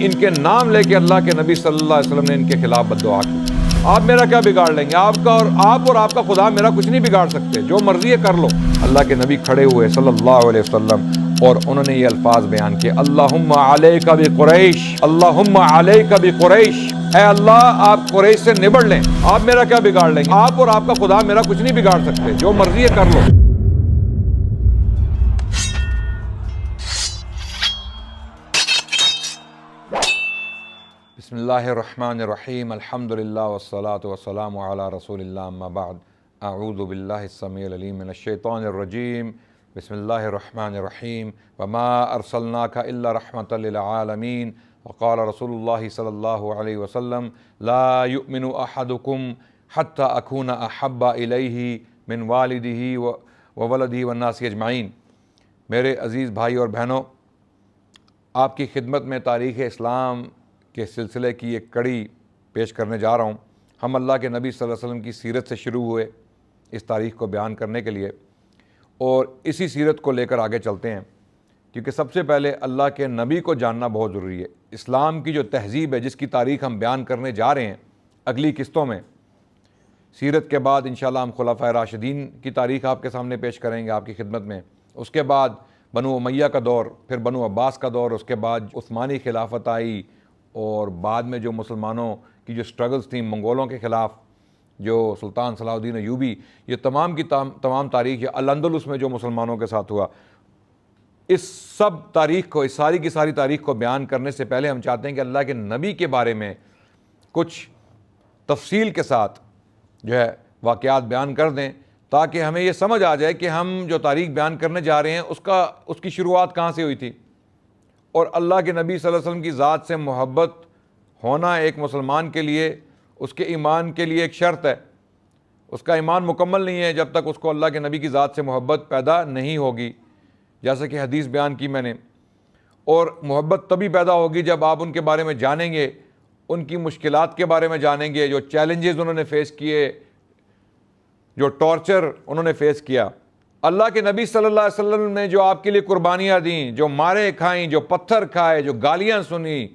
ان کے نام لے کے اللہ کے نبی صلی اللہ علیہ وسلم نے ان کے خلاف بد دعا کی۔ آپ میرا کیا بگاڑ لیں گے؟ آپ اور آپ کا خدا میرا کچھ نہیں بگاڑ سکتے، جو مرضی ہے کر لو۔ اللہ کے نبی کھڑے ہوئے صلی اللہ علیہ وسلم اور انہوں نے یہ الفاظ بیان کیے، اللہم علیک بقریش، اللہم علیک بقریش، اے اللہ آپ قریش سے نبڑ لیں، آپ میرا کیا بگاڑ لیں گے؟ آپ اور آپ کا خدا میرا کچھ نہیں بگاڑ سکتے، جو مرضی ہے کر لو۔ بسم اللہ الرحمن الرحیم، الحمدللہ والصلاة والسلام علی رسول اللہ، اما بعد، اعوذ باللہ السمیع العلیم من الشیطان الرجیم، بسم اللہ الرحمن الرحیم، وما ارسلناک الا رحمۃ للعالمین، وقال رسول اللہ صلی اللہ علیہ وسلم، لا یؤمن احدکم حتی اکون احب الیہ من والدہ وولدہ والناس اجمعین۔ میرے عزیز بھائی اور بہنوں، آپ کی خدمت میں تاریخ اسلام کے سلسلے کی ایک کڑی پیش کرنے جا رہا ہوں۔ ہم اللہ کے نبی صلی اللہ علیہ وسلم کی سیرت سے شروع ہوئے اس تاریخ کو بیان کرنے کے لیے، اور اسی سیرت کو لے کر آگے چلتے ہیں، کیونکہ سب سے پہلے اللہ کے نبی کو جاننا بہت ضروری ہے۔ اسلام کی جو تہذیب ہے، جس کی تاریخ ہم بیان کرنے جا رہے ہیں اگلی قسطوں میں، سیرت کے بعد انشاءاللہ ہم خلفائے راشدین کی تاریخ آپ کے سامنے پیش کریں گے آپ کی خدمت میں، اس کے بعد بنو امیہ کا دور، پھر بنو عباس کا دور، اس کے بعد عثمانی خلافت آئی، اور بعد میں جو مسلمانوں کی جو سٹرگلز تھیں منگولوں کے خلاف، جو سلطان صلاح الدین ایوبی، یہ تمام کی تمام تاریخ، یا الاندلس میں جو مسلمانوں کے ساتھ ہوا، اس سب تاریخ کو، اس ساری کی ساری تاریخ کو بیان کرنے سے پہلے ہم چاہتے ہیں کہ اللہ کے نبی کے بارے میں کچھ تفصیل کے ساتھ جو ہے واقعات بیان کر دیں، تاکہ ہمیں یہ سمجھ آ جائے کہ ہم جو تاریخ بیان کرنے جا رہے ہیں اس کی شروعات کہاں سے ہوئی تھی، اور اللہ کے نبی صلی اللہ علیہ وسلم کی ذات سے محبت ہونا ایک مسلمان کے لیے، اس کے ایمان کے لیے ایک شرط ہے۔ اس کا ایمان مکمل نہیں ہے جب تک اس کو اللہ کے نبی کی ذات سے محبت پیدا نہیں ہوگی، جیسا کہ حدیث بیان کی میں نے۔ اور محبت تبھی پیدا ہوگی جب آپ ان کے بارے میں جانیں گے، ان کی مشکلات کے بارے میں جانیں گے، جو چیلنجز انہوں نے فیس کیے، جو ٹارچر انہوں نے فیس کیا۔ اللہ کے نبی صلی اللہ علیہ وسلم نے جو آپ کے لیے قربانیاں دیں، جو مارے کھائیں، جو پتھر کھائے، جو گالیاں سنی،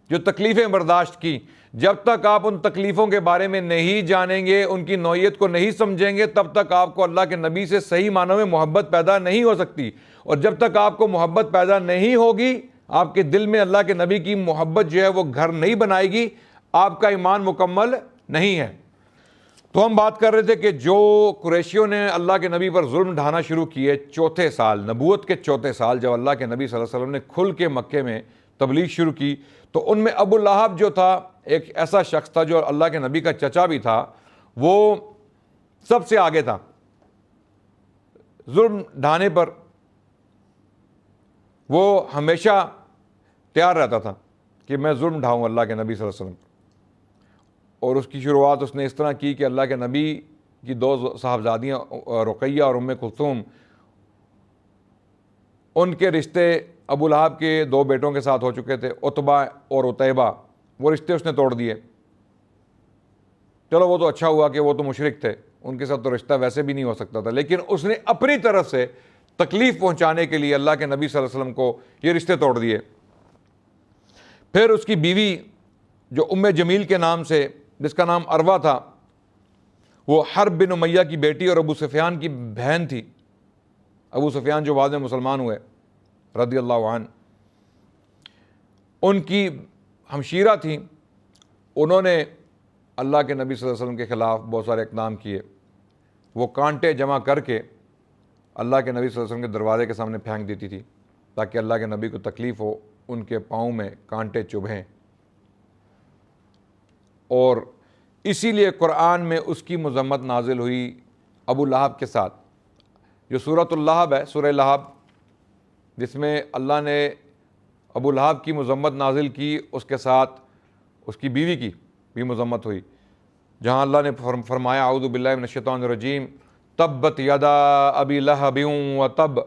جو تکلیفیں برداشت کی، جب تک آپ ان تکلیفوں کے بارے میں نہیں جانیں گے، ان کی نوعیت کو نہیں سمجھیں گے، تب تک آپ کو اللہ کے نبی سے صحیح معنوں میں محبت پیدا نہیں ہو سکتی۔ اور جب تک آپ کو محبت پیدا نہیں ہوگی، آپ کے دل میں اللہ کے نبی کی محبت جو ہے وہ گھر نہیں بنائے گی، آپ کا ایمان مکمل نہیں ہے۔ تو ہم بات کر رہے تھے کہ جو قریشیوں نے اللہ کے نبی پر ظلم ڈھانا شروع کیے، چوتھے سال، نبوت کے چوتھے سال، جب اللہ کے نبی صلی اللہ علیہ وسلم نے کھل کے مکے میں تبلیغ شروع کی، تو ان میں ابو لہب جو تھا، ایک ایسا شخص تھا جو اللہ کے نبی کا چچا بھی تھا، وہ سب سے آگے تھا ظلم ڈھانے پر۔ وہ ہمیشہ تیار رہتا تھا کہ میں ظلم ڈھاؤں اللہ کے نبی صلی اللہ علیہ وسلم۔ اور اس کی شروعات اس نے اس طرح کی کہ اللہ کے نبی کی دو صاحبزادیاں رقیہ اور ام کلثوم، ان کے رشتے ابو لہب کے دو بیٹوں کے ساتھ ہو چکے تھے، عتبہ اور عتیبہ، وہ رشتے اس نے توڑ دیے۔ چلو وہ تو اچھا ہوا کہ وہ تو مشرک تھے، ان کے ساتھ تو رشتہ ویسے بھی نہیں ہو سکتا تھا، لیکن اس نے اپنی طرف سے تکلیف پہنچانے کے لیے اللہ کے نبی صلی اللہ علیہ وسلم کو یہ رشتے توڑ دیے۔ پھر اس کی بیوی جو ام جمیل کے نام سے، جس کا نام عروہ تھا، وہ حرب بن امیہ کی بیٹی اور ابو سفیان کی بہن تھی۔ ابو سفیان جو بعد میں مسلمان ہوئے رضی اللہ عنہ، ان کی ہمشیرہ تھیں۔ انہوں نے اللہ کے نبی صلی اللہ علیہ وسلم کے خلاف بہت سارے اقدام کیے۔ وہ کانٹے جمع کر کے اللہ کے نبی صلی اللہ علیہ وسلم کے دروازے کے سامنے پھینک دیتی تھی، تاکہ اللہ کے نبی کو تکلیف ہو، ان کے پاؤں میں کانٹے چبھیں۔ اور اسی لیے قرآن میں اس کی مذمت نازل ہوئی ابو لہب کے ساتھ۔ جو سورۃ اللہب ہے، سورہ لہب، جس میں اللہ نے ابو لہب کی مذمت نازل کی، اس کے ساتھ اس کی بیوی کی بھی مذمت ہوئی، جہاں اللہ نے فرمایا اعوذ باللہ من الشیطان الرجیم، تبت یدا ابی لہب وتب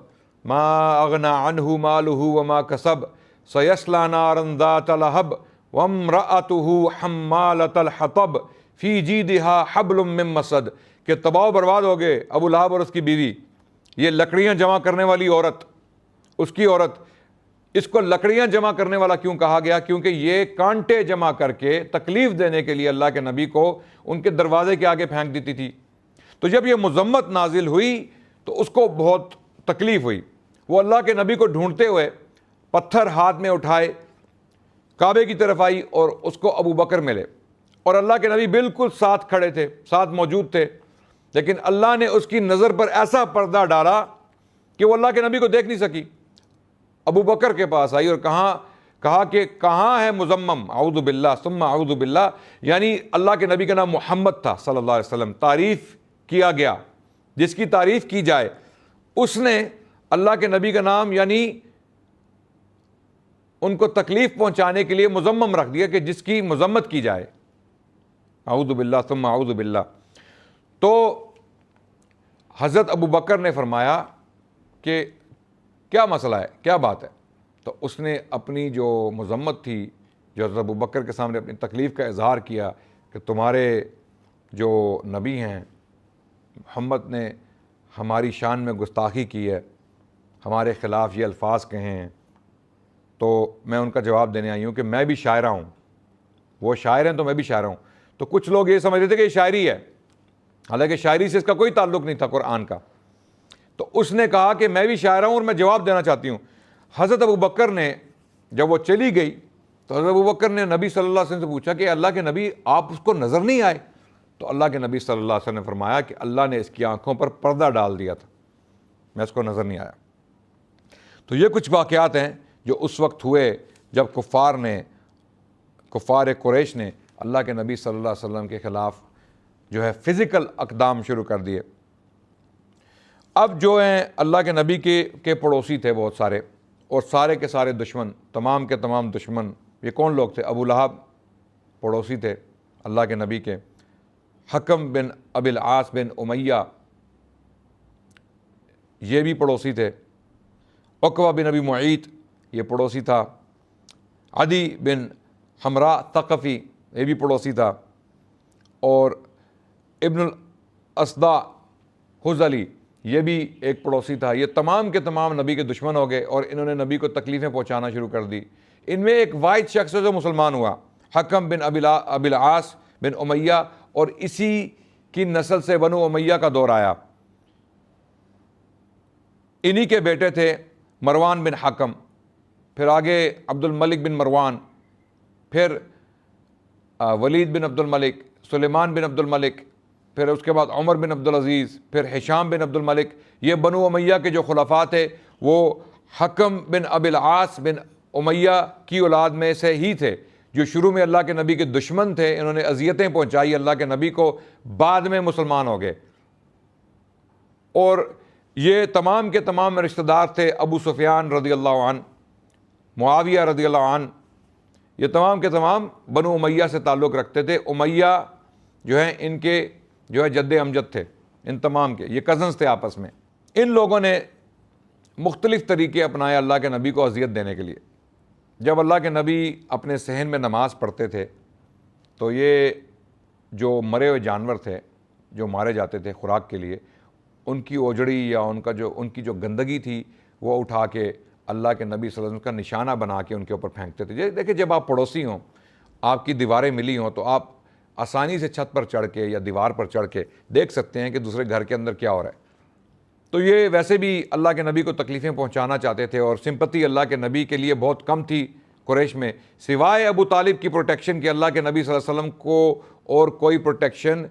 ما اغنی عنہ مالہ وما کسب سیصلی نارا ذات لہب وامرأتہ حمالۃ الحطب فی جیدہا حبل من مسد، کہ تباہ و برباد ہو گئے ابو لہب اور اس کی بیوی، یہ لکڑیاں جمع کرنے والی عورت، اس کی عورت، اس کو لکڑیاں جمع کرنے والا کیوں کہا گیا؟ کیونکہ یہ کانٹے جمع کر کے تکلیف دینے کے لیے اللہ کے نبی کو ان کے دروازے کے آگے پھینک دیتی تھی۔ تو جب یہ مذمت نازل ہوئی تو اس کو بہت تکلیف ہوئی، وہ اللہ کے نبی کو ڈھونڈتے ہوئے پتھر ہاتھ میں اٹھائے کعبے کی طرف آئی اور اس کو ابو بکر ملے، اور اللہ کے نبی بالکل ساتھ کھڑے تھے، ساتھ موجود تھے، لیکن اللہ نے اس کی نظر پر ایسا پردہ ڈالا کہ وہ اللہ کے نبی کو دیکھ نہیں سکی۔ ابو بکر کے پاس آئی اور کہا کہ کہاں ہے مزمم، اعوذ باللہ ثم اعوذ باللہ، یعنی اللہ کے نبی کا نام محمد تھا صلی اللہ علیہ وسلم، تعریف کیا گیا، جس کی تعریف کی جائے اس نے اللہ کے نبی کا نام یعنی ان کو تکلیف پہنچانے کے لیے مزمم رکھ دیا کہ جس کی مذمت کی جائے، اعوذ باللہ ثم اعوذ باللہ۔ تو حضرت ابو بکر نے فرمایا کہ کیا مسئلہ ہے، کیا بات ہے؟ تو اس نے اپنی جو مذمت تھی، جو حضرت ابو بکر کے سامنے اپنی تکلیف کا اظہار کیا کہ تمہارے جو نبی ہیں محمد نے ہماری شان میں گستاخی کی ہے، ہمارے خلاف یہ الفاظ کہے ہیں، تو میں ان کا جواب دینے آئی ہوں کہ میں بھی شاعرہ ہوں، وہ شاعر ہیں تو میں بھی شاعرہ ہوں۔ تو کچھ لوگ یہ سمجھتے تھے کہ یہ شاعری ہے، حالانکہ شاعری سے اس کا کوئی تعلق نہیں تھا قرآن کا۔ تو اس نے کہا کہ میں بھی شاعر ہوں اور میں جواب دینا چاہتی ہوں۔ حضرت ابو بکر نے جب وہ چلی گئی تو حضرت ابو بکر نے نبی صلی اللہ علیہ وسلم سے پوچھا کہ اللہ کے نبی آپ اس کو نظر نہیں آئے؟ تو اللہ کے نبی صلی اللہ علیہ وسلم نے فرمایا کہ اللہ نے اس کی آنکھوں پر پردہ ڈال دیا تھا، میں اس کو نظر نہیں آیا۔ تو یہ کچھ واقعات ہیں جو اس وقت ہوئے جب کفار قریش نے اللہ کے نبی صلی اللہ علیہ وسلم کے خلاف جو ہے فزیکل اقدام شروع کر دیے۔ اب جو ہیں اللہ کے نبی کے پڑوسی تھے بہت سارے، اور سارے کے سارے دشمن، تمام کے تمام دشمن، یہ کون لوگ تھے؟ ابو لہب پڑوسی تھے اللہ کے نبی کے، حکم بن ابی العاص بن امیہ یہ بھی پڑوسی تھے، عقبہ بن ابی معیط یہ پڑوسی تھا، عدی بن حمراء ثقفی یہ بھی پڑوسی تھا، اور ابن الاسداء حذلی یہ بھی ایک پڑوسی تھا۔ یہ تمام کے تمام نبی کے دشمن ہو گئے اور انہوں نے نبی کو تکلیفیں پہنچانا شروع کر دی۔ ان میں ایک واحد شخص ہے جو مسلمان ہوا، حکم بن ابی العاص بن امیہ، اور اسی کی نسل سے بنو امیہ کا دور آیا۔ انہی کے بیٹے تھے مروان بن حکم، پھر آگے عبد الملک بن مروان، پھر ولید بن عبد الملک، سلیمان بن عبد الملک، پھر اس کے بعد عمر بن عبد العزیز، پھر ہشام بن عبد الملک۔ یہ بنو امیہ کے جو خلفاء تھے وہ حکم بن ابی العاص بن امیہ کی اولاد میں سے ہی تھے، جو شروع میں اللہ کے نبی کے دشمن تھے، انہوں نے اذیتیں پہنچائی اللہ کے نبی کو، بعد میں مسلمان ہو گئے۔ اور یہ تمام کے تمام رشتہ دار تھے ابو سفیان رضی اللہ عنہ، معاویہ رضی اللہ عنہ، یہ تمام کے تمام بنو امیہ سے تعلق رکھتے تھے۔ امیہ جو ہیں ان کے جو ہے جد امجد تھے، ان تمام کے، یہ کزنز تھے آپس میں۔ ان لوگوں نے مختلف طریقے اپنائے اللہ کے نبی کو اذیت دینے کے لیے۔ جب اللہ کے نبی اپنے صحن میں نماز پڑھتے تھے تو یہ جو مرے ہوئے جانور تھے جو مارے جاتے تھے خوراک کے لیے، ان کی اوجڑی یا ان کی جو گندگی تھی وہ اٹھا کے اللہ کے نبی صلی اللہ علیہ وسلم کا نشانہ بنا کے ان کے اوپر پھینکتے تھے۔ دیکھیں جب آپ پڑوسی ہوں، آپ کی دیواریں ملی ہوں، تو آپ آسانی سے چھت پر چڑھ کے یا دیوار پر چڑھ کے دیکھ سکتے ہیں کہ دوسرے گھر کے اندر کیا ہو رہا ہے۔ تو یہ ویسے بھی اللہ کے نبی کو تکلیفیں پہنچانا چاہتے تھے، اور سمپتی اللہ کے نبی کے لیے بہت کم تھی قریش میں، سوائے ابو طالب کی پروٹیکشن کے۔ اللہ کے نبی صلی اللہ علیہ وسلم کو اور کوئی پروٹیکشن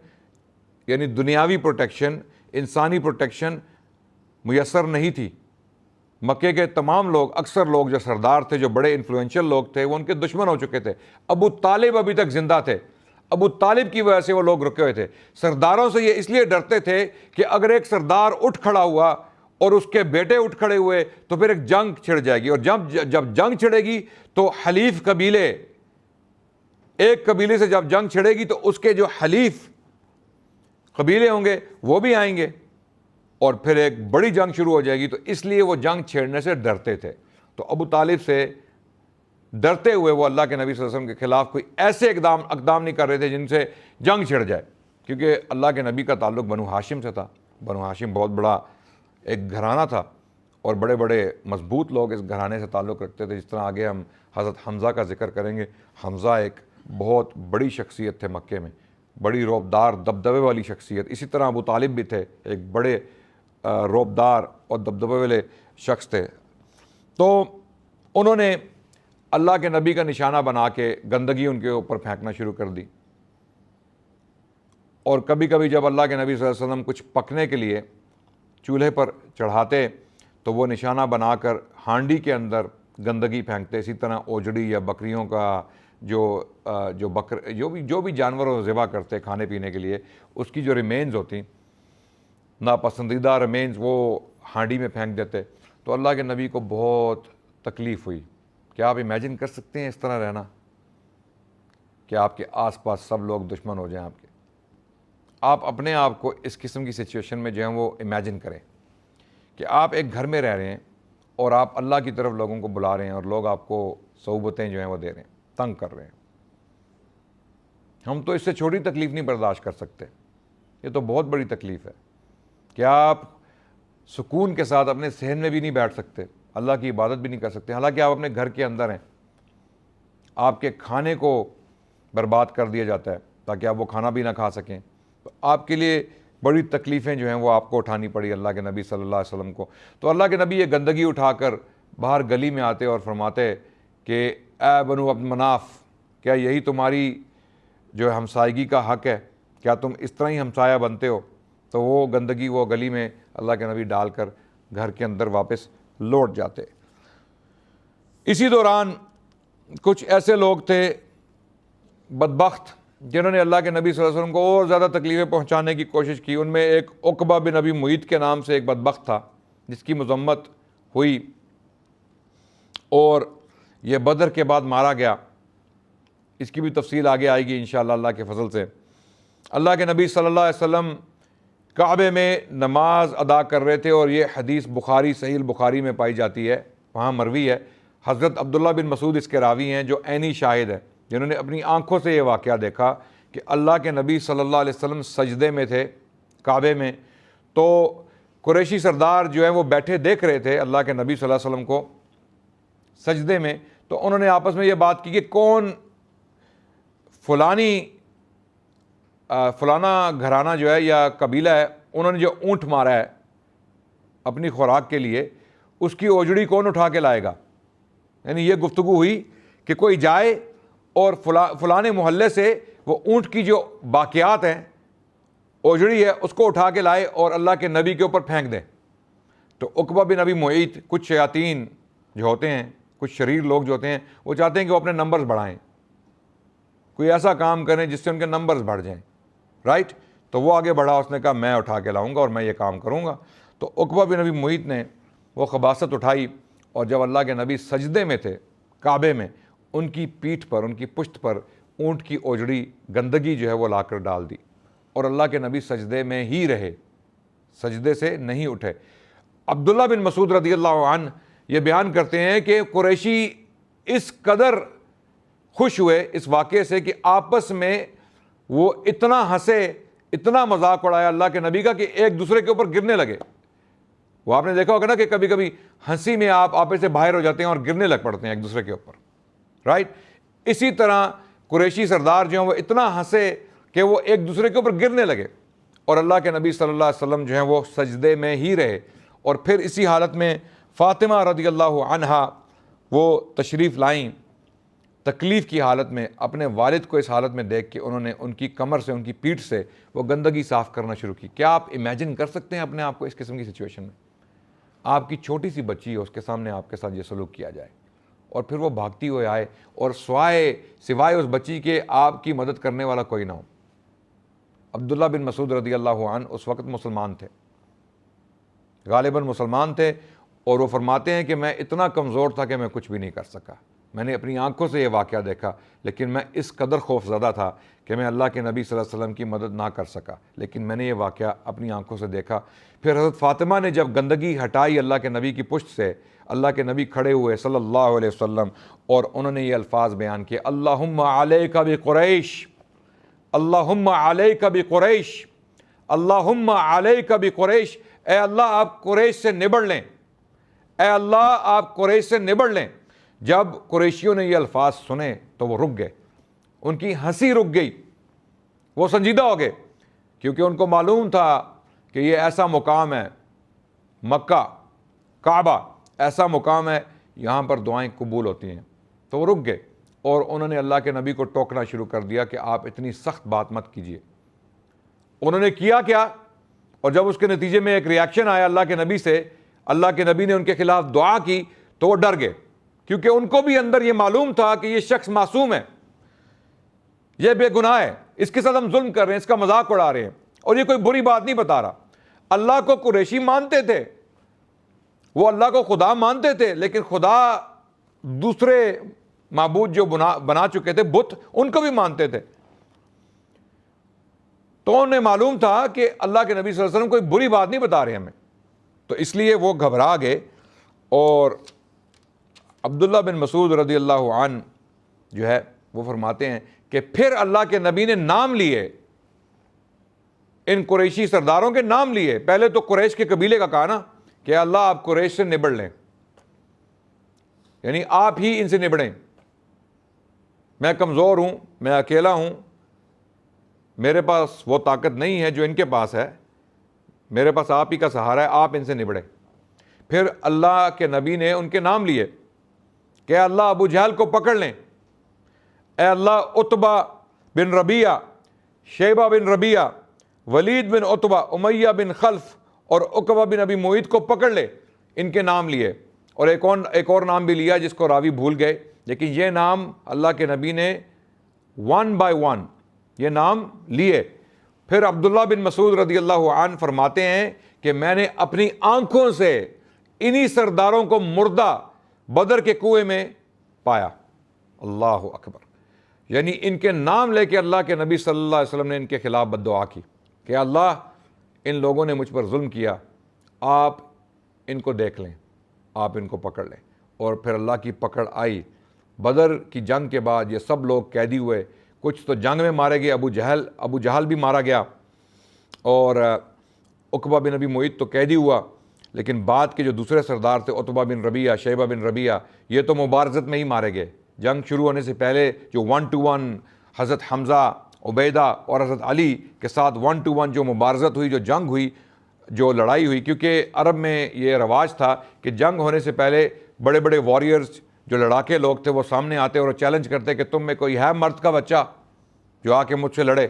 یعنی دنیاوی پروٹیکشن، انسانی پروٹیکشن میسر نہیں تھی۔ مکے کے تمام لوگ، اکثر لوگ جو سردار تھے، جو بڑے انفلوئنشل لوگ تھے، وہ ان کے دشمن ہو چکے تھے۔ ابو طالب ابھی تک زندہ تھے، ابو طالب کی وجہ سے وہ لوگ رکے ہوئے تھے۔ سرداروں سے یہ اس لیے ڈرتے تھے کہ اگر ایک سردار اٹھ کھڑا ہوا اور اس کے بیٹے اٹھ کھڑے ہوئے تو پھر ایک جنگ چھڑ جائے گی، اور جب جنگ چھڑے گی تو حلیف قبیلے، ایک قبیلے سے جب جنگ چھڑے گی تو اس کے جو حلیف قبیلے ہوں گے وہ بھی آئیں گے، اور پھر ایک بڑی جنگ شروع ہو جائے گی۔ تو اس لیے وہ جنگ چھیڑنے سے ڈرتے تھے۔ تو ابو طالب سے ڈرتے ہوئے وہ اللہ کے نبی صلی اللہ علیہ وسلم کے خلاف کوئی ایسے اقدام نہیں کر رہے تھے جن سے جنگ چھڑ جائے، کیونکہ اللہ کے نبی کا تعلق بنو ہاشم سے تھا۔ بنو ہاشم بہت بڑا ایک گھرانہ تھا، اور بڑے بڑے مضبوط لوگ اس گھرانے سے تعلق رکھتے تھے. جس طرح آگے ہم حضرت حمزہ کا ذکر کریں گے. حمزہ ایک بہت بڑی شخصیت تھے مکے میں, بڑی رعبدار دبدبے والی شخصیت. اسی طرح ابو طالب بھی تھے, ایک بڑے رعبدار اور دبدبے والے شخص تھے. تو انہوں نے اللہ کے نبی کا نشانہ بنا کے گندگی ان کے اوپر پھینکنا شروع کر دی. اور کبھی کبھی جب اللہ کے نبی صلی اللہ علیہ وسلم کچھ پکنے کے لیے چولہے پر چڑھاتے تو وہ نشانہ بنا کر ہانڈی کے اندر گندگی پھینکتے. اسی طرح اوجڑی یا بکریوں کا جو بھی جانور ذبح کرتے کھانے پینے کے لیے, اس کی جو ریمینز ہوتی, ناپسندیدہ ریمینز, وہ ہانڈی میں پھینک دیتے. تو اللہ کے نبی کو بہت تکلیف ہوئی. کیا آپ امیجن کر سکتے ہیں اس طرح رہنا کہ آپ کے آس پاس سب لوگ دشمن ہو جائیں آپ کے؟ آپ اپنے آپ کو اس قسم کی سچویشن میں جو ہیں وہ امیجن کریں کہ آپ ایک گھر میں رہ رہے ہیں اور آپ اللہ کی طرف لوگوں کو بلا رہے ہیں اور لوگ آپ کو صعوبتیں جو ہیں وہ دے رہے ہیں, تنگ کر رہے ہیں. ہم تو اس سے چھوٹی تکلیف نہیں برداشت کر سکتے. یہ تو بہت بڑی تکلیف ہے کہ آپ سکون کے ساتھ اپنے صحن میں بھی نہیں بیٹھ سکتے, اللہ کی عبادت بھی نہیں کر سکتے, حالانکہ آپ اپنے گھر کے اندر ہیں. آپ کے کھانے کو برباد کر دیا جاتا ہے تاکہ آپ وہ کھانا بھی نہ کھا سکیں. تو آپ کے لیے بڑی تکلیفیں جو ہیں وہ آپ کو اٹھانی پڑی اللہ کے نبی صلی اللہ علیہ وسلم کو. تو اللہ کے نبی یہ گندگی اٹھا کر باہر گلی میں آتے اور فرماتے کہ اے بنو عبد مناف, کیا یہی تمہاری جو ہمسائیگی کا حق ہے؟ کیا تم اس طرح ہی ہمسایہ بنتے ہو؟ تو وہ گندگی وہ گلی میں اللہ کے نبی ڈال کر گھر کے اندر واپس لوٹ جاتے. اسی دوران کچھ ایسے لوگ تھے بدبخت جنہوں نے اللہ کے نبی صلی اللہ علیہ وسلم کو اور زیادہ تکلیفیں پہنچانے کی کوشش کی. ان میں ایک عقبہ بن ابی معیط کے نام سے ایک بدبخت تھا جس کی مذمت ہوئی اور یہ بدر کے بعد مارا گیا. اس کی بھی تفصیل آگے آئے گی انشاءاللہ اللہ کے فضل سے. اللہ کے نبی صلی اللہ علیہ وسلم کعبے میں نماز ادا کر رہے تھے اور یہ حدیث بخاری صحیح البخاری میں پائی جاتی ہے, وہاں مروی ہے. حضرت عبداللہ بن مسعود اس کے راوی ہیں جو عینی شاہد ہے, جنہوں نے اپنی آنکھوں سے یہ واقعہ دیکھا کہ اللہ کے نبی صلی اللہ علیہ وسلم سجدے میں تھے کعبے میں. تو قریشی سردار جو ہیں وہ بیٹھے دیکھ رہے تھے اللہ کے نبی صلی اللہ علیہ وسلم کو سجدے میں. تو انہوں نے آپس میں یہ بات کی کہ کون فلانا گھرانہ جو ہے یا قبیلہ ہے, انہوں نے جو اونٹ مارا ہے اپنی خوراک کے لیے, اس کی اوجڑی کون اٹھا کے لائے گا. یعنی یہ گفتگو ہوئی کہ کوئی جائے اور فلانے محلے سے وہ اونٹ کی جو باقیات ہیں, اوجڑی ہے, اس کو اٹھا کے لائے اور اللہ کے نبی کے اوپر پھینک دیں. تو عقبہ بن ابی معیط, کچھ شیاطین جو ہوتے ہیں, کچھ شریر لوگ جو ہوتے ہیں, وہ چاہتے ہیں کہ وہ اپنے نمبرز بڑھائیں, کوئی ایسا کام کریں جس سے ان کے نمبرز بڑھ جائیں, رائٹ. تو وہ آگے بڑھا, اس نے کہا میں اٹھا کے لاؤں گا اور میں یہ کام کروں گا. تو عقبہ بن ابی معیط نے وہ خباثت اٹھائی اور جب اللہ کے نبی سجدے میں تھے کعبے میں, ان کی پیٹھ پر, ان کی پشت پر اونٹ کی اوجڑی گندگی جو ہے وہ لا کر ڈال دی اور اللہ کے نبی سجدے میں ہی رہے, سجدے سے نہیں اٹھے. عبداللہ بن مسعود رضی اللہ عنہ یہ بیان کرتے ہیں کہ قریشی اس قدر خوش ہوئے اس واقعے سے کہ آپس میں وہ اتنا ہنسے, اتنا مذاق اڑایا اللہ کے نبی کا کہ ایک دوسرے کے اوپر گرنے لگے. وہ آپ نے دیکھا ہوگا نا کہ کبھی کبھی ہنسی میں آپ آپس سے باہر ہو جاتے ہیں اور گرنے لگ پڑتے ہیں ایک دوسرے کے اوپر, رائٹ. اسی طرح قریشی سردار جو ہیں وہ اتنا ہنسے کہ وہ ایک دوسرے کے اوپر گرنے لگے اور اللہ کے نبی صلی اللہ علیہ وسلم جو ہیں وہ سجدے میں ہی رہے. اور پھر اسی حالت میں فاطمہ رضی اللہ عنہا وہ تشریف لائیں تکلیف کی حالت میں, اپنے والد کو اس حالت میں دیکھ کے انہوں نے ان کی کمر سے, ان کی پیٹھ سے وہ گندگی صاف کرنا شروع کی. کیا آپ امیجن کر سکتے ہیں اپنے آپ کو اس قسم کی سچویشن میں؟ آپ کی چھوٹی سی بچی ہے, اس کے سامنے آپ کے ساتھ یہ سلوک کیا جائے اور پھر وہ بھاگتی ہوئے آئے اور سوائے اس بچی کے آپ کی مدد کرنے والا کوئی نہ ہو. عبداللہ بن مسعود رضی اللہ عنہ اس وقت مسلمان تھے, غالباً مسلمان تھے, اور وہ فرماتے ہیں کہ میں اتنا کمزور تھا کہ میں کچھ بھی نہیں کر سکا. میں نے اپنی آنکھوں سے یہ واقعہ دیکھا, لیکن میں اس قدر خوف زدہ تھا کہ میں اللہ کے نبی صلی اللہ علیہ وسلم کی مدد نہ کر سکا, لیکن میں نے یہ واقعہ اپنی آنکھوں سے دیکھا. پھر حضرت فاطمہ نے جب گندگی ہٹائی اللہ کے نبی کی پشت سے, اللہ کے نبی کھڑے ہوئے صلی اللہ علیہ وسلم اور انہوں نے یہ الفاظ بیان کیے, اللہم علیک بقریش, اللہم علیک بقریش, اللہم علیک بقریش. اے اللہ آپ قریش سے نبڑ لیں, اے اللہ آپ قریش سے نبڑ لیں۔ جب قریشیوں نے یہ الفاظ سنے تو وہ رک گئے، ان کی ہنسی رک گئی، وہ سنجیدہ ہو گئے، کیونکہ ان کو معلوم تھا کہ یہ ایسا مقام ہے، مکہ کعبہ ایسا مقام ہے یہاں پر دعائیں قبول ہوتی ہیں۔ تو وہ رک گئے اور انہوں نے اللہ کے نبی کو ٹوکنا شروع کر دیا کہ آپ اتنی سخت بات مت کیجیے۔ انہوں نے کیا کیا، اور جب اس کے نتیجے میں ایک ریاکشن آیا اللہ کے نبی سے، اللہ کے نبی نے ان کے خلاف دعا کی تو وہ ڈر گئے، کیونکہ ان کو بھی اندر یہ معلوم تھا کہ یہ شخص معصوم ہے، یہ بے گناہ ہے، اس کے ساتھ ہم ظلم کر رہے ہیں، اس کا مذاق اڑا رہے ہیں، اور یہ کوئی بری بات نہیں بتا رہا۔ اللہ کو قریشی مانتے تھے، وہ اللہ کو خدا مانتے تھے، لیکن خدا دوسرے معبود جو بنا چکے تھے بت، ان کو بھی مانتے تھے۔ تو انہیں معلوم تھا کہ اللہ کے نبی صلی اللہ علیہ وسلم کوئی بری بات نہیں بتا رہے ہمیں، تو اس لیے وہ گھبرا گئے۔ اور عبداللہ بن مسعود رضی اللہ عنہ جو ہے وہ فرماتے ہیں کہ پھر اللہ کے نبی نے نام لیے، ان قریشی سرداروں کے نام لیے۔ پہلے تو قریش کے قبیلے کا کہا نا کہ اللہ آپ قریش سے نبڑ لیں، یعنی آپ ہی ان سے نبڑیں، میں کمزور ہوں، میں اکیلا ہوں، میرے پاس وہ طاقت نہیں ہے جو ان کے پاس ہے، میرے پاس آپ ہی کا سہارا ہے، آپ ان سے نبڑیں۔ پھر اللہ کے نبی نے ان کے نام لیے کہ اللہ ابو جہل کو پکڑ لیں، اے اللہ عتبہ بن ربیعہ، شیبہ بن ربیعہ، ولید بن عتبہ، امیہ بن خلف اور عقبہ بن ابی معیط کو پکڑ لے، ان کے نام لیے۔ اور ایک اور نام بھی لیا جس کو راوی بھول گئے، لیکن یہ نام اللہ کے نبی نے ون بائی ون یہ نام لیے۔ پھر عبداللہ بن مسعود رضی اللہ عنہ فرماتے ہیں کہ میں نے اپنی آنکھوں سے انہی سرداروں کو مردہ بدر کے کنویں میں پایا۔ اللہ اکبر، یعنی ان کے نام لے کے اللہ کے نبی صلی اللہ علیہ وسلم نے ان کے خلاف بد دعا کی کہ اللہ ان لوگوں نے مجھ پر ظلم کیا، آپ ان کو دیکھ لیں، آپ ان کو پکڑ لیں۔ اور پھر اللہ کی پکڑ آئی۔ بدر کی جنگ کے بعد یہ سب لوگ قیدی ہوئے، کچھ تو جنگ میں مارے گئے، ابو جہل بھی مارا گیا، اور عقبہ بن ابی معیط تو قیدی ہوا، لیکن بعد کے جو دوسرے سردار تھے عتبہ بن ربیعہ، شیبہ بن ربیعہ، یہ تو مبارزت میں ہی مارے گئے۔ جنگ شروع ہونے سے پہلے جو 1 to 1 حضرت حمزہ، عبیدہ اور حضرت علی کے ساتھ 1 to 1 جو مبارزت ہوئی، جو جنگ ہوئی، جو لڑائی ہوئی، کیونکہ عرب میں یہ رواج تھا کہ جنگ ہونے سے پہلے بڑے بڑے واریئرز جو لڑاکے لوگ تھے وہ سامنے آتے اور چیلنج کرتے کہ تم میں کوئی ہے مرد کا بچہ جو آ کے مجھ سے لڑے،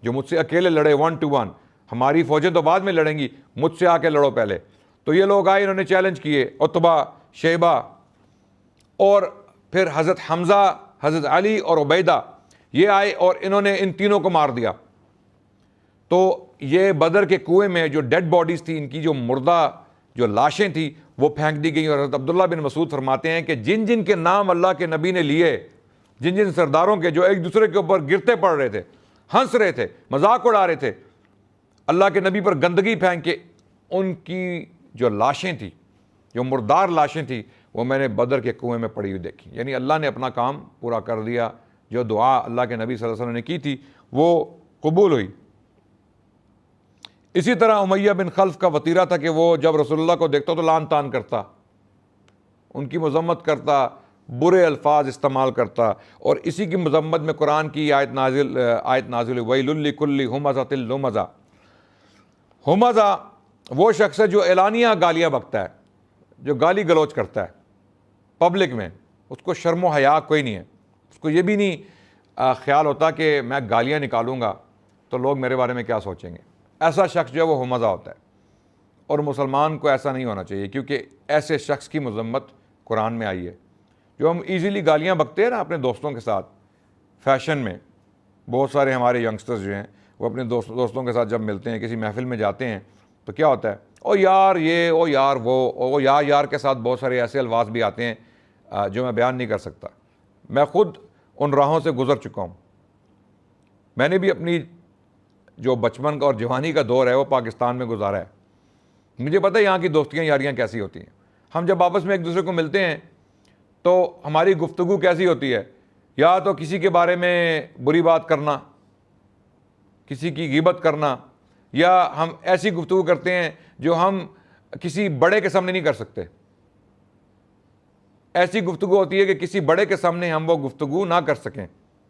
جو مجھ سے اکیلے لڑے 1 to 1، ہماری فوجیں تو بعد میں لڑیں گی، مجھ سے آ کے لڑو پہلے۔ تو یہ لوگ آئے، انہوں نے چیلنج کیے، عتبہ، شیبہ، اور پھر حضرت حمزہ، حضرت علی اور عبیدہ، یہ آئے اور انہوں نے ان تینوں کو مار دیا۔ تو یہ بدر کے کنویں میں جو ڈیڈ باڈیز تھی، ان کی جو مردہ جو لاشیں تھیں وہ پھینک دی گئیں۔ اور حضرت عبداللہ بن مسعود فرماتے ہیں کہ جن جن کے نام اللہ کے نبی نے لیے، جن جن سرداروں کے جو ایک دوسرے کے اوپر گرتے پڑ رہے تھے، ہنس رہے تھے، مذاق اڑا رہے تھے، اللہ کے نبی پر گندگی پھینک کے، ان کی جو لاشیں تھیں، جو مردار لاشیں تھیں، وہ میں نے بدر کے کنویں میں پڑی ہوئی دیکھی۔ یعنی اللہ نے اپنا کام پورا کر دیا، جو دعا اللہ کے نبی صلی اللہ علیہ وسلم نے کی تھی وہ قبول ہوئی۔ اسی طرح امیہ بن خلف کا وتیرہ تھا کہ وہ جب رسول اللہ کو دیکھتا تو لعن طعن کرتا، ان کی مذمت کرتا، برے الفاظ استعمال کرتا، اور اسی کی مذمت میں قرآن کی آیت نازل ویل لکل ہمزۃ لمزہ۔ ہمزہ وہ شخص ہے جو اعلانیہ گالیاں بکتا ہے، جو گالی گلوچ کرتا ہے پبلک میں، اس کو شرم و حیا کوئی نہیں ہے، اس کو یہ بھی نہیں خیال ہوتا کہ میں گالیاں نکالوں گا تو لوگ میرے بارے میں کیا سوچیں گے۔ ایسا شخص جو ہے وہ ہمزہ ہوتا ہے، اور مسلمان کو ایسا نہیں ہونا چاہیے، کیونکہ ایسے شخص کی مذمت قرآن میں آئی ہے۔ جو ہم ایزیلی گالیاں بکتے ہیں نا اپنے دوستوں کے ساتھ فیشن میں، بہت سارے ہمارے ینگسٹرز جو ہیں وہ اپنے دوستوں کے ساتھ جب ملتے ہیں، کسی محفل میں جاتے ہیں، تو کیا ہوتا ہے، او یار یہ، او یار وہ، او یار کے ساتھ بہت سارے ایسے الفاظ بھی آتے ہیں جو میں بیان نہیں کر سکتا۔ میں خود ان راہوں سے گزر چکا ہوں۔ میں نے بھی اپنی جو بچپن کا اور جوانی کا دور ہے وہ پاکستان میں گزارا ہے، مجھے پتہ ہے یہاں کی دوستیاں یاریاں کیسی ہوتی ہیں۔ ہم جب آپس میں ایک دوسرے کو ملتے ہیں تو ہماری گفتگو کیسی ہوتی ہے، یا تو کسی کے بارے میں بری بات کرنا، کسی کی غیبت کرنا، یا ہم ایسی گفتگو کرتے ہیں جو ہم کسی بڑے کے سامنے نہیں کر سکتے۔ ایسی گفتگو ہوتی ہے کہ کسی بڑے کے سامنے ہم وہ گفتگو نہ کر سکیں.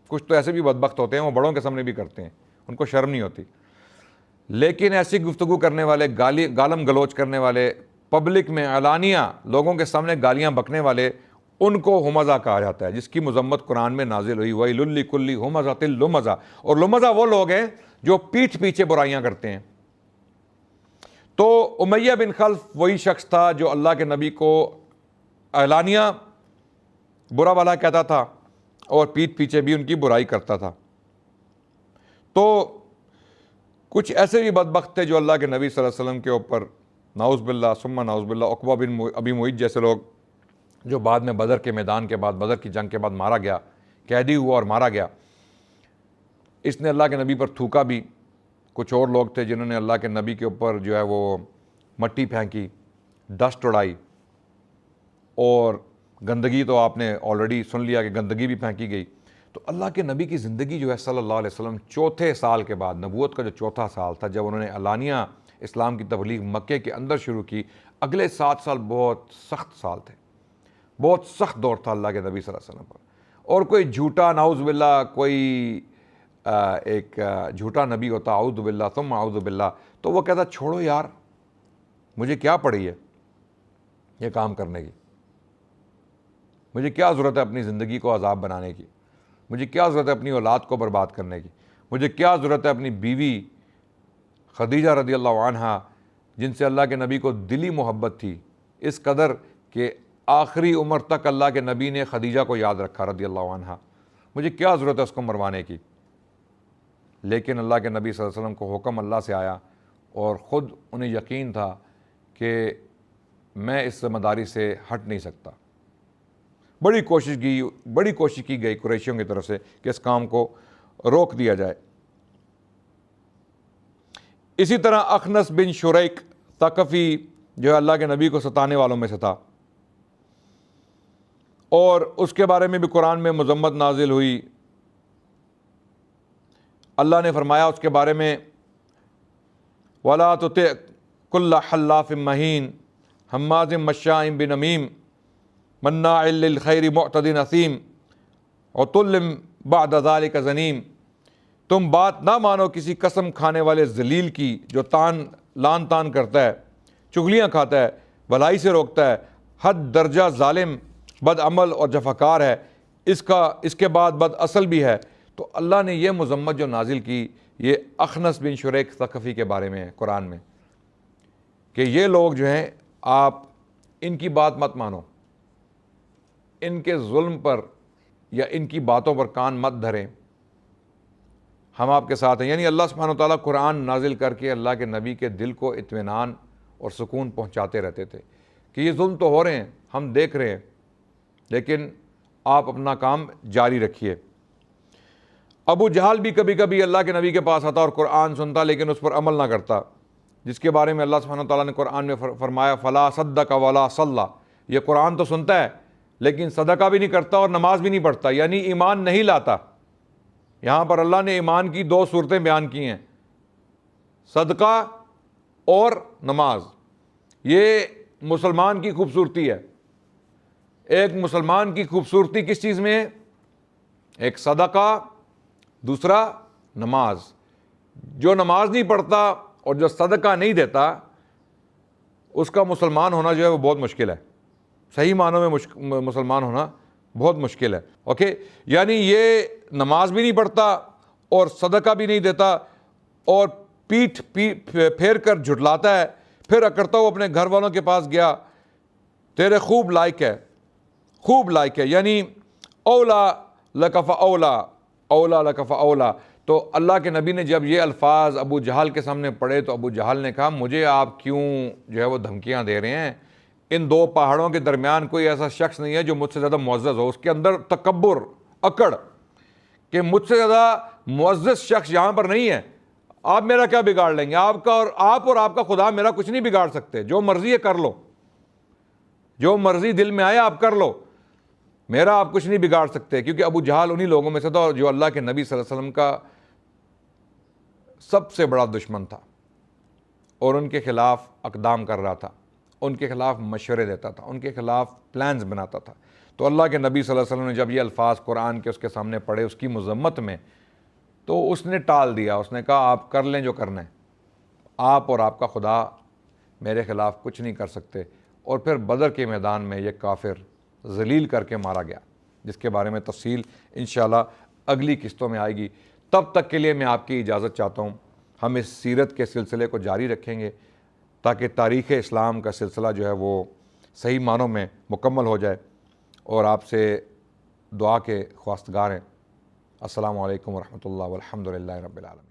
کچھ تو ایسے بھی بدبخت ہوتے ہیں وہ بڑوں کے سامنے بھی کرتے ہیں, ان کو شرم نہیں ہوتی. لیکن ایسی گفتگو کرنے والے, گالم گلوچ کرنے والے, پبلک میں اعلانیہ لوگوں کے سامنے گالیاں بکنے والے, ان کو ہمزہ کہا جاتا ہے, جس کی مذمت قرآن میں نازل ہوئی, وَيْلٌ لِكُلِّ ہُمَزَةٍ لُمَزَةٍ. اور لمزہ وہ لوگ ہیں جو پیٹھ پیچھے برائیاں کرتے ہیں. تو امیہ بن خلف وہی شخص تھا جو اللہ کے نبی کو اعلانیہ برا بھلا کہتا تھا اور پیٹھ پیچھے بھی ان کی برائی کرتا تھا. تو کچھ ایسے بھی بدبخت تھے جو اللہ کے نبی صلی اللہ علیہ وسلم کے اوپر نعوذ باللہ ثم نعوذ باللہ, عقبہ بن ابی معیط جیسے لوگ, جو بعد میں بدر کے میدان کے بعد, بدر کی جنگ کے بعد مارا گیا, قیدی ہوا اور مارا گیا. اس نے اللہ کے نبی پر تھوکا بھی. کچھ اور لوگ تھے جنہوں نے اللہ کے نبی کے اوپر جو ہے وہ مٹی پھینکی, ڈسٹ اڑائی, اور گندگی تو آپ نے آلریڈی سن لیا کہ گندگی بھی پھینکی گئی. تو اللہ کے نبی کی زندگی جو ہے صلی اللہ علیہ وسلم, چوتھے سال کے بعد, نبوت کا جو چوتھا سال تھا, جب انہوں نے اعلانیہ اسلام کی تبلیغ مکے کے اندر شروع کی, اگلے 7 سال بہت سخت سال تھے, بہت سخت دور تھا اللہ کے نبی صلی اللہ علیہ وسلم پر. اور کوئی جھوٹا نعوذ باللہ, کوئی ایک جھوٹا نبی ہوتا, اعوذ باللہ ثم اعوذ باللہ, تو وہ کہتا چھوڑو یار, مجھے کیا پڑی ہے یہ کام کرنے کی, مجھے کیا ضرورت ہے اپنی زندگی کو عذاب بنانے کی, مجھے کیا ضرورت ہے اپنی اولاد کو برباد کرنے کی, مجھے کیا ضرورت ہے اپنی بیوی خدیجہ رضی اللہ عنہا, جن سے اللہ کے نبی کو دلی محبت تھی اس قدر کہ آخری عمر تک اللہ کے نبی نے خدیجہ کو یاد رکھا رضی اللہ عنہا, مجھے کیا ضرورت ہے اس کو مروانے کی. لیکن اللہ کے نبی صلی اللہ علیہ وسلم کو حکم اللہ سے آیا اور خود انہیں یقین تھا کہ میں اس ذمہ داری سے ہٹ نہیں سکتا. بڑی کوشش کی گئی قریشیوں کی طرف سے کہ اس کام کو روک دیا جائے. اسی طرح اخنس بن شریک ثقفی جو ہے اللہ کے نبی کو ستانے والوں میں سے تھا, اور اس کے بارے میں بھی قرآن میں مذمت نازل ہوئی. اللہ نے فرمایا اس کے بارے میں, وَلَا تُطِعْ كُلَّ حَلَّافٍ مَّهِينٍ ہَمَّازٍ مَّشَّاءٍ بِنَمِيمٍ مَّنَّاعٍ لِّلْخَيْرِ مُعْتَدٍ أَثِيمٍ عُتُلٍّ بَعْدَ ذَلِكَ زَنِيمٍ. تم بات نہ مانو کسی قسم کھانے والے ذلیل کی, جو لان تان کرتا ہے, چغلیاں کھاتا ہے, بھلائی سے روکتا ہے, حد درجہ ظالم, بد عمل اور جفاکار ہے, اس کے بعد بد اصل بھی ہے. تو اللہ نے یہ مذمت جو نازل کی, یہ اخنس بن شریک ثقفی کے بارے میں ہے قرآن میں, کہ یہ لوگ جو ہیں آپ ان کی بات مت مانو, ان کے ظلم پر یا ان کی باتوں پر کان مت دھریں, ہم آپ کے ساتھ ہیں. یعنی اللہ سبحانہ و تعالیٰ قرآن نازل کر کے اللہ کے نبی کے دل کو اطمینان اور سکون پہنچاتے رہتے تھے کہ یہ ظلم تو ہو رہے ہیں, ہم دیکھ رہے ہیں, لیکن آپ اپنا کام جاری رکھیے. ابو جہل بھی کبھی کبھی اللہ کے نبی کے پاس آتا اور قرآن سنتا, لیکن اس پر عمل نہ کرتا, جس کے بارے میں اللہ سبحانہ و تعالیٰ نے قرآن میں فرمایا فلا صدق ولا صلی. یہ قرآن تو سنتا ہے لیکن صدقہ بھی نہیں کرتا اور نماز بھی نہیں پڑھتا, یعنی ایمان نہیں لاتا. یہاں پر اللہ نے ایمان کی 2 صورتیں بیان کی ہیں, صدقہ اور نماز. یہ مسلمان کی خوبصورتی ہے. ایک مسلمان کی خوبصورتی کس چیز میں ہے؟ ایک صدقہ, دوسرا نماز. جو نماز نہیں پڑھتا اور جو صدقہ نہیں دیتا, اس کا مسلمان ہونا جو ہے وہ بہت مشکل ہے. صحیح معنوں میں مسلمان ہونا بہت مشکل ہے. اوکے, یعنی یہ نماز بھی نہیں پڑھتا اور صدقہ بھی نہیں دیتا اور پیٹھ پھیر کر جھٹلاتا ہے. پھر اکڑتا ہوا اپنے گھر والوں کے پاس گیا, تیرے خوب لائق ہے, یعنی اولا لکف اولا, اولا لکف اولا. تو اللہ کے نبی نے جب یہ الفاظ ابو جہل کے سامنے پڑھے تو ابو جہل نے کہا مجھے آپ کیوں جو ہے وہ دھمکیاں دے رہے ہیں؟ ان 2 پہاڑوں کے درمیان کوئی ایسا شخص نہیں ہے جو مجھ سے زیادہ معزز ہو. اس کے اندر تکبر, اکڑ کہ مجھ سے زیادہ معزز شخص یہاں پر نہیں ہے, آپ میرا کیا بگاڑ لیں گے؟ آپ اور آپ کا خدا میرا کچھ نہیں بگاڑ سکتے. جو مرضی ہے کر لو, جو مرضی دل میں آئے آپ کر لو, میرا آپ کچھ نہیں بگاڑ سکتے. کیونکہ ابو جہل انہی لوگوں میں سے تھا جو اللہ کے نبی صلی اللہ علیہ وسلم کا سب سے بڑا دشمن تھا اور ان کے خلاف اقدام کر رہا تھا, ان کے خلاف مشورے دیتا تھا, ان کے خلاف پلانز بناتا تھا. تو اللہ کے نبی صلی اللہ علیہ وسلم نے جب یہ الفاظ قرآن کے اس کے سامنے پڑھے اس کی مذمت میں، تو اس نے ٹال دیا، اس نے کہا آپ کر لیں جو کرنا ہے، آپ اور آپ کا خدا میرے خلاف کچھ نہیں کر سکتے۔ اور پھر بدر کے میدان میں یہ کافر ذلیل کر کے مارا گیا، جس کے بارے میں تفصیل انشاءاللہ اگلی قسطوں میں آئے گی۔ تب تک کے لیے میں آپ کی اجازت چاہتا ہوں، ہم اس سیرت کے سلسلے کو جاری رکھیں گے تاکہ تاریخ اسلام کا سلسلہ جو ہے وہ صحیح معنوں میں مکمل ہو جائے، اور آپ سے دعا کے خواستگار ہیں۔ السلام علیکم ورحمۃ اللہ والحمد للہ رب العالمین۔